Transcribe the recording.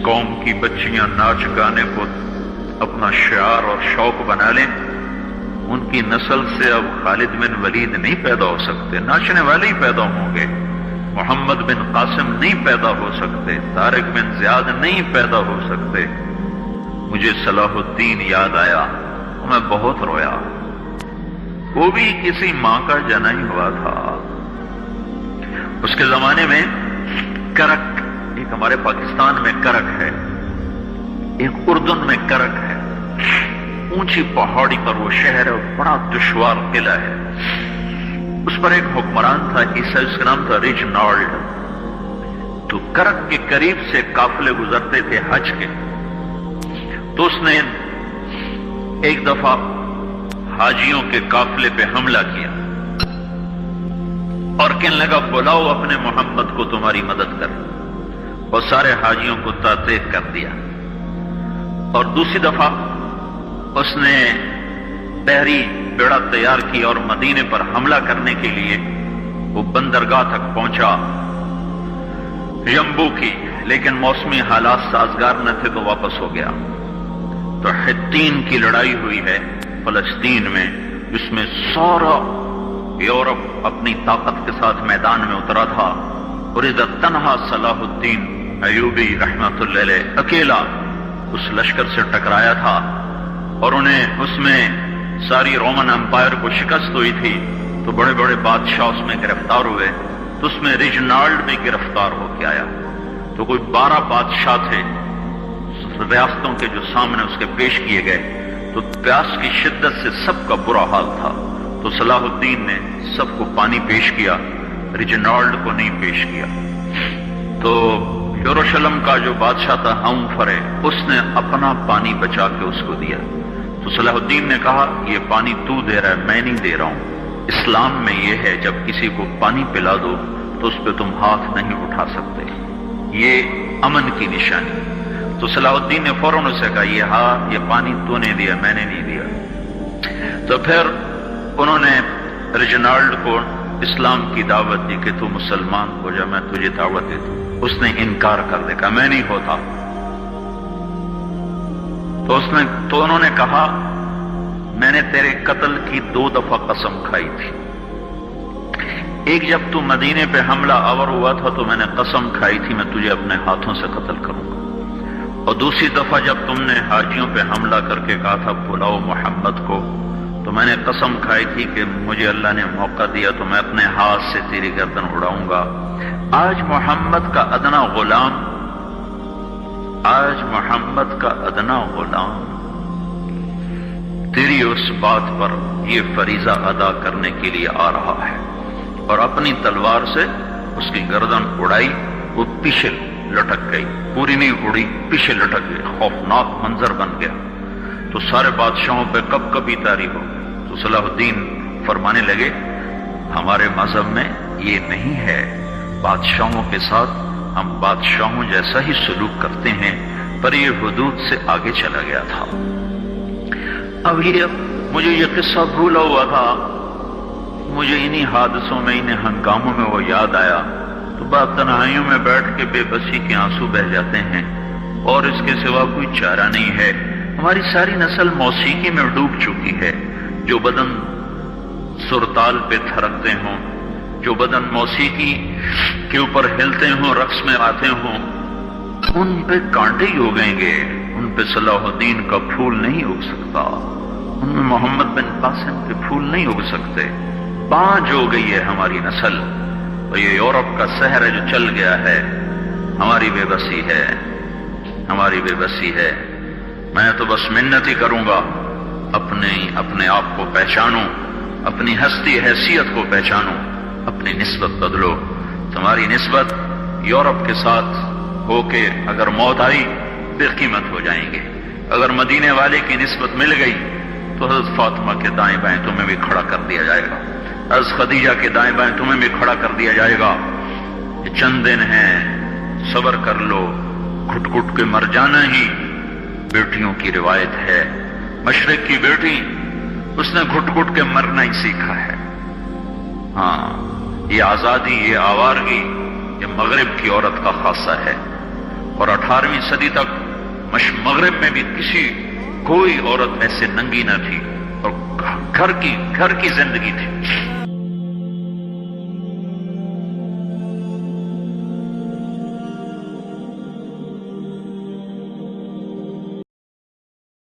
قوم کی بچیاں ناچ گانے کو اپنا شعار اور شوق بنا لیں، ان کی نسل سے اب خالد بن ولید نہیں پیدا ہو سکتے، ناچنے والے ہی پیدا ہوں گے، محمد بن قاسم نہیں پیدا ہو سکتے، طارق بن زیاد نہیں پیدا ہو سکتے۔ مجھے صلاح الدین یاد آیا، میں بہت رویا۔ وہ بھی کسی ماں کا جنا ہی ہوا تھا۔ اس کے زمانے میں کرک، ایک ہمارے پاکستان میں کرک ہے، ایک اردن میں کرک ہے، اونچی پہاڑی پر وہ شہر ہے، بڑا دشوار قلعہ ہے۔ اس پر ایک حکمران تھا عیسائی، اس کا نام تھا ریجنالڈ۔ تو کرک کے قریب سے قافلے گزرتے تھے حج کے، تو اس نے ایک دفعہ حاجیوں کے قافلے پہ حملہ کیا اور کہنے لگا بلاؤ اپنے محمد کو تمہاری مدد کر، اور سارے حاجیوں کو تعطیل کر دیا۔ اور دوسری دفعہ اس نے بحری بیڑا تیار کی اور مدینے پر حملہ کرنے کے لیے وہ بندرگاہ تک پہنچا یمبو کی، لیکن موسمی حالات سازگار نہ تھے تو واپس ہو گیا۔ تو حطین کی لڑائی ہوئی ہے فلسطین میں، جس میں سارا یورپ اپنی طاقت کے ساتھ میدان میں اترا تھا، اور ادھر تنہا صلاح الدین ایوبی رحمۃ اللہ علیہ اکیلا اس لشکر سے ٹکرایا تھا، اور انہیں اس میں ساری رومن امپائر کو شکست ہوئی تھی۔ تو بڑے بڑے بادشاہ اس میں گرفتار ہوئے، تو اس میں ریجنالڈ بھی گرفتار ہو کے آیا۔ تو کوئی 12 بادشاہ تھے ریاستوں کے جو سامنے اس کے پیش کیے گئے، تو پیاس کی شدت سے سب کا برا حال تھا۔ تو صلاح الدین نے سب کو پانی پیش کیا، ریجنالڈ کو نہیں پیش کیا۔ تو یروشلم کا جو بادشاہ تھا ہم فرے، اس نے اپنا پانی بچا کے اس کو دیا۔ تو صلاح الدین نے کہا یہ پانی تو دے رہا ہے، میں نہیں دے رہا ہوں۔ اسلام میں یہ ہے جب کسی کو پانی پلا دو تو اس پہ تم ہاتھ نہیں اٹھا سکتے، یہ امن کی نشانی۔ تو صلاح الدین نے فوراً اسے کہا یہ پانی تو نے دیا، میں نے نہیں دیا۔ تو پھر انہوں نے ریجنالڈ کو اسلام کی دعوت دی کہ تو مسلمان ہو جا، میں تجھے دعوت دیتا ہوں۔ اس نے انکار کر دیا، کہا میں نہیں ہوتا۔ تو انہوں نے کہا میں نے تیرے قتل کی 2 دفعہ قسم کھائی تھی۔ ایک جب تو مدینے پہ حملہ آور ہوا تھا تو میں نے قسم کھائی تھی میں تجھے اپنے ہاتھوں سے قتل کروں گا، اور دوسری دفعہ جب تم نے حاجیوں پہ حملہ کر کے کہا تھا بلاؤ محمد کو، تو میں نے قسم کھائی تھی کہ مجھے اللہ نے موقع دیا تو میں اپنے ہاتھ سے تیری گردن اڑاؤں گا۔ آج محمد کا ادنا غلام تیری اس بات پر یہ فریضہ ادا کرنے کے لیے آ رہا ہے، اور اپنی تلوار سے اس کی گردن اڑائی، وہ پیچھے لٹک گئی، پوری نہیں اڑی، پیچھے لٹک گئی، خوفناک منظر بن گیا۔ تو سارے بادشاہوں پہ کب کبھی طاری ہو گئی۔ تو صلاح الدین فرمانے لگے ہمارے مذہب میں یہ نہیں ہے، بادشاہوں کے ساتھ ہم بادشاہوں جیسا ہی سلوک کرتے ہیں، پر یہ حدود سے آگے چلا گیا تھا۔ اب مجھے یہ قصہ بھولا ہوا تھا، مجھے انہی حادثوں میں، انہی ہنگاموں میں وہ یاد آیا، تو بعد تنہائیوں میں بیٹھ کے بے بسی کے آنسو بہہ جاتے ہیں، اور اس کے سوا کوئی چارہ نہیں ہے۔ ہماری ساری نسل موسیقی میں ڈوب چکی ہے، جو بدن سرتال پہ تھرکتے ہوں، جو بدن موسیقی کے اوپر ہلتے ہوں، رقص میں آتے ہوں، ان پہ کانٹے ہی اگیں گے، ان پہ صلاح الدین کا پھول نہیں اگ سکتا، ان میں محمد بن قاسم کے پھول نہیں اگ سکتے۔ بانجھ ہو گئی ہے ہماری نسل، اور یہ یورپ کا سحر ہے جو چل گیا ہے، ہماری بے بسی ہے، ہماری بے بسی ہے۔ میں تو بس منت ہی کروں گا اپنے آپ کو پہچانو، اپنی ہستی حیثیت کو پہچانو، اپنی نسبت بدلو۔ تمہاری نسبت یورپ کے ساتھ ہو کے اگر موت آئی بے قیمت ہو جائیں گے، اگر مدینے والے کی نسبت مل گئی تو حضرت فاطمہ کے دائیں بائیں تمہیں بھی کھڑا کر دیا جائے گا، حضرت خدیجہ کے دائیں بائیں تمہیں بھی کھڑا کر دیا جائے گا۔ یہ چند دن ہیں، صبر کر لو، گھٹ گھٹ کے مر جانا ہی بیٹیوں کی روایت ہے۔ مشرق کی بیٹی اس نے گھٹ گھٹ کے مرنا ہی سیکھا ہے۔ ہاں، یہ آزادی، یہ آوارگی، یہ مغرب کی عورت کا خاصہ ہے۔ اور 18ویں صدی تک مغرب میں بھی کوئی عورت ایسے ننگی نہ تھی، اور گھر کی زندگی تھی۔